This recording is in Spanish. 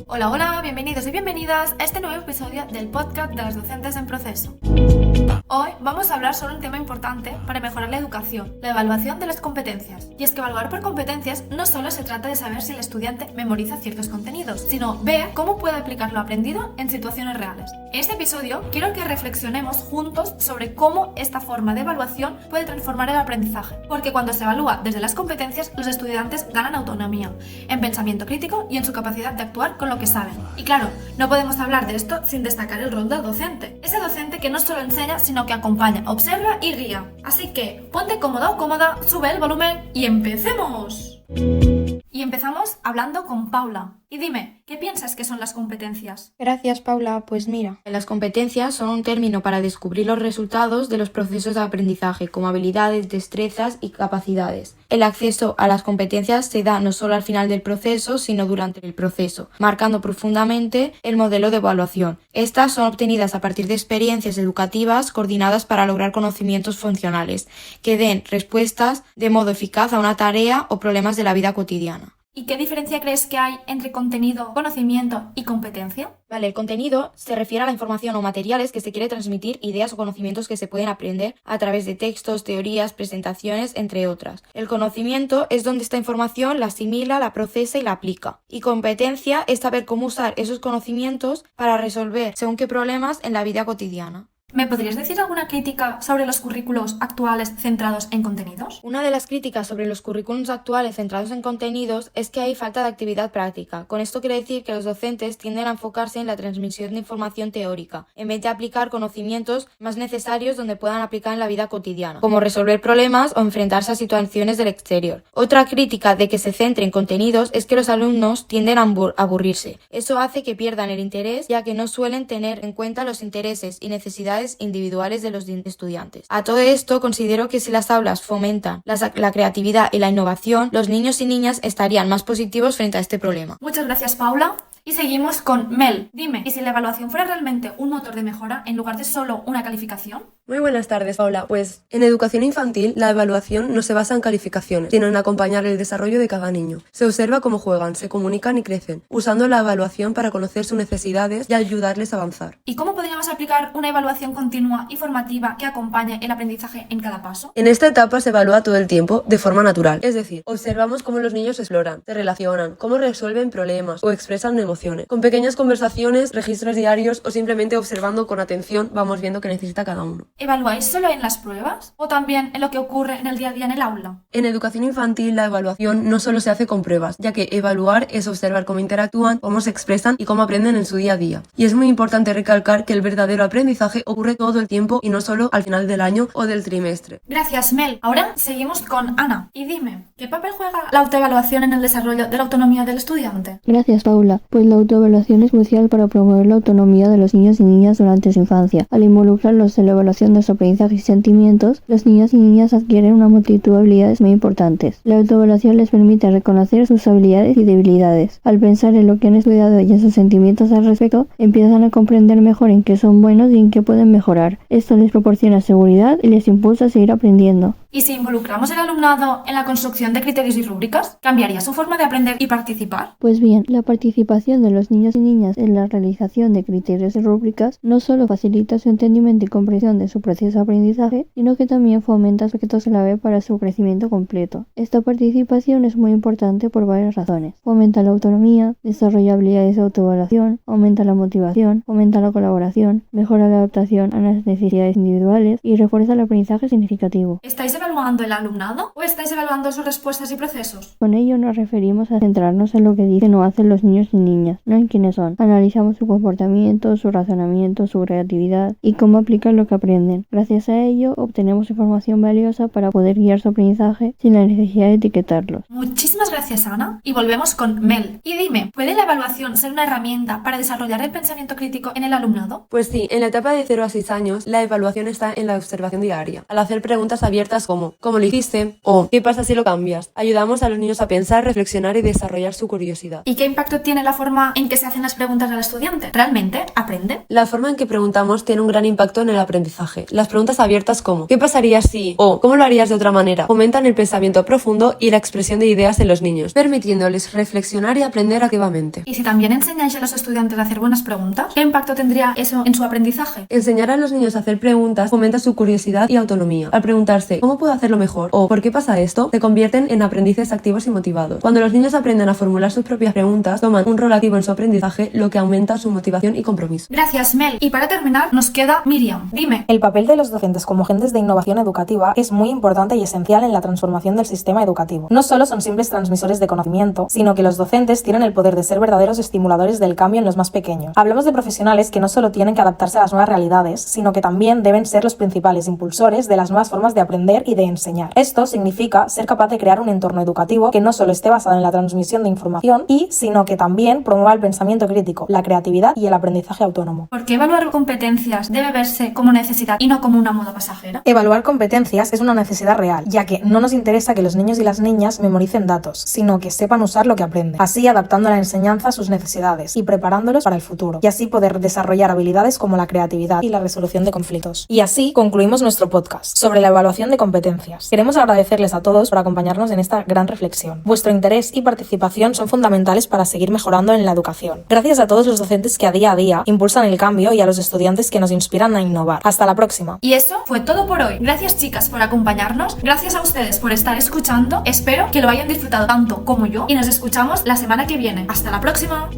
Hola, hola, bienvenidos y bienvenidas a este nuevo episodio del podcast de las docentes en proceso. Hoy vamos a hablar sobre un tema importante para mejorar la educación, la evaluación de las competencias. Y es que evaluar por competencias no solo se trata de saber si el estudiante memoriza ciertos contenidos, sino ver cómo puede aplicar lo aprendido en situaciones reales. En este episodio quiero que reflexionemos juntos sobre cómo esta forma de evaluación puede transformar el aprendizaje, porque cuando se evalúa desde las competencias, los estudiantes ganan autonomía en pensamiento crítico y en su capacidad de actuar con lo que saben. Y claro, no podemos hablar de esto sin destacar el rol del docente. Ese docente que no solo enseña, sino que acompaña, observa y guía. Así que ponte cómodo o cómoda, sube el volumen y ¡empecemos! Y empezamos hablando con Paula. Y dime, ¿qué piensas que son las competencias? Gracias, Paula. Pues mira, las competencias son un término para descubrir los resultados de los procesos de aprendizaje, como habilidades, destrezas y capacidades. El acceso a las competencias se da no solo al final del proceso, sino durante el proceso, marcando profundamente el modelo de evaluación. Estas son obtenidas a partir de experiencias educativas coordinadas para lograr conocimientos funcionales, que den respuestas de modo eficaz a una tarea o problemas de la vida cotidiana. ¿Y qué diferencia crees que hay entre contenido, conocimiento y competencia? Vale, el contenido se refiere a la información o materiales que se quiere transmitir, ideas o conocimientos que se pueden aprender a través de textos, teorías, presentaciones, entre otras. El conocimiento es donde esta información la asimila, la procesa y la aplica. Y competencia es saber cómo usar esos conocimientos para resolver según qué problemas en la vida cotidiana. ¿Me podrías decir alguna crítica sobre los currículos actuales centrados en contenidos? Una de las críticas sobre los currículums actuales centrados en contenidos es que hay falta de actividad práctica. Con esto quiere decir que los docentes tienden a enfocarse en la transmisión de información teórica, en vez de aplicar conocimientos más necesarios donde puedan aplicar en la vida cotidiana, como resolver problemas o enfrentarse a situaciones del exterior. Otra crítica de que se centre en contenidos es que los alumnos tienden a aburrirse. Eso hace que pierdan el interés, ya que no suelen tener en cuenta los intereses y necesidades individuales de los estudiantes. A todo esto, considero que si las aulas fomentan la creatividad y la innovación, los niños y niñas estarían más positivos frente a este problema. Muchas gracias, Paula. Y seguimos con Mel. Dime, ¿y si la evaluación fuera realmente un motor de mejora en lugar de solo una calificación? Muy buenas tardes, Paula. Pues en educación infantil la evaluación no se basa en calificaciones, sino en acompañar el desarrollo de cada niño. Se observa cómo juegan, se comunican y crecen, usando la evaluación para conocer sus necesidades y ayudarles a avanzar. ¿Y cómo podríamos aplicar una evaluación continua y formativa que acompañe el aprendizaje en cada paso? En esta etapa se evalúa todo el tiempo de forma natural, es decir, observamos cómo los niños exploran, se relacionan, cómo resuelven problemas o expresan emociones. Con pequeñas conversaciones, registros diarios o simplemente observando con atención vamos viendo qué necesita cada uno. ¿Evaluáis solo en las pruebas o también en lo que ocurre en el día a día en el aula? En educación infantil la evaluación no solo se hace con pruebas, ya que evaluar es observar cómo interactúan, cómo se expresan y cómo aprenden en su día a día. Y es muy importante recalcar que el verdadero aprendizaje ocurre todo el tiempo y no solo al final del año o del trimestre. Gracias, Mel. Ahora seguimos con Ana. Y dime, ¿qué papel juega la autoevaluación en el desarrollo de la autonomía del estudiante? Gracias, Paula. Pues la autoevaluación es crucial para promover la autonomía de los niños y niñas durante su infancia. Al involucrarlos en la evaluación de su aprendizaje y sentimientos, los niños y niñas adquieren una multitud de habilidades muy importantes. La autoevaluación les permite reconocer sus habilidades y debilidades. Al pensar en lo que han estudiado y en sus sentimientos al respecto, empiezan a comprender mejor en qué son buenos y en qué pueden mejorar. Esto les proporciona seguridad y les impulsa a seguir aprendiendo. ¿Y si involucramos al alumnado en la construcción de criterios y rúbricas, cambiaría su forma de aprender y participar? Pues bien, la participación de los niños y niñas en la realización de criterios y rúbricas no solo facilita su entendimiento y comprensión de su proceso de aprendizaje, sino que también fomenta aspectos clave para su crecimiento completo. Esta participación es muy importante por varias razones. Fomenta la autonomía, desarrolla habilidades de autoevaluación, aumenta la motivación, fomenta la colaboración, mejora la adaptación a las necesidades individuales y refuerza el aprendizaje significativo. ¿Estáis evaluando el alumnado o estáis evaluando sus respuestas y procesos? Con ello nos referimos a centrarnos en lo que dicen o hacen los niños y niñas, no en quiénes son. Analizamos su comportamiento, su razonamiento, su creatividad y cómo aplican lo que aprenden. Gracias a ello obtenemos información valiosa para poder guiar su aprendizaje sin la necesidad de etiquetarlos. Muchísimas gracias, Ana. Y volvemos con Mel. Y dime, ¿puede la evaluación ser una herramienta para desarrollar el pensamiento crítico en el alumnado? Pues sí, en la etapa de 0 a 6 años la evaluación está en la observación diaria. Al hacer preguntas abiertas como ¿cómo lo hiciste? O ¿qué pasa si lo cambias? Ayudamos a los niños a pensar, reflexionar y desarrollar su curiosidad. ¿Y qué impacto tiene la forma forma en que se hacen las preguntas al estudiante? ¿Realmente aprende? La forma en que preguntamos tiene un gran impacto en el aprendizaje. Las preguntas abiertas como ¿qué pasaría si? O ¿cómo lo harías de otra manera? Fomentan el pensamiento profundo y la expresión de ideas en los niños, permitiéndoles reflexionar y aprender activamente. Y si también enseñáis a los estudiantes a hacer buenas preguntas, ¿qué impacto tendría eso en su aprendizaje? Enseñar a los niños a hacer preguntas fomenta su curiosidad y autonomía. Al preguntarse ¿cómo puedo hacerlo mejor? O ¿por qué pasa esto?, se convierten en aprendices activos y motivados. Cuando los niños aprenden a formular sus propias preguntas, toman un rol activo en su aprendizaje, lo que aumenta su motivación y compromiso. Gracias, Mel. Y para terminar, nos queda Miriam. Dime. El papel de los docentes como agentes de innovación educativa es muy importante y esencial en la transformación del sistema educativo. No solo son simples transmisores de conocimiento, sino que los docentes tienen el poder de ser verdaderos estimuladores del cambio en los más pequeños. Hablamos de profesionales que no solo tienen que adaptarse a las nuevas realidades, sino que también deben ser los principales impulsores de las nuevas formas de aprender y de enseñar. Esto significa ser capaz de crear un entorno educativo que no solo esté basado en la transmisión de información sino que también promueva el pensamiento crítico, la creatividad y el aprendizaje autónomo. ¿Por qué evaluar competencias debe verse como necesidad y no como una moda pasajera? Evaluar competencias es una necesidad real, ya que no nos interesa que los niños y las niñas memoricen datos, sino que sepan usar lo que aprenden, así adaptando la enseñanza a sus necesidades y preparándolos para el futuro, y así poder desarrollar habilidades como la creatividad y la resolución de conflictos. Y así concluimos nuestro podcast sobre la evaluación de competencias. Queremos agradecerles a todos por acompañarnos en esta gran reflexión. Vuestro interés y participación son fundamentales para seguir mejorando en la educación. Gracias a todos los docentes que a día impulsan el cambio y a los estudiantes que nos inspiran a innovar. Hasta la próxima. Y eso fue todo por hoy. Gracias, chicas, por acompañarnos. Gracias a ustedes por estar escuchando. Espero que lo hayan disfrutado tanto como yo y nos escuchamos la semana que viene. Hasta la próxima.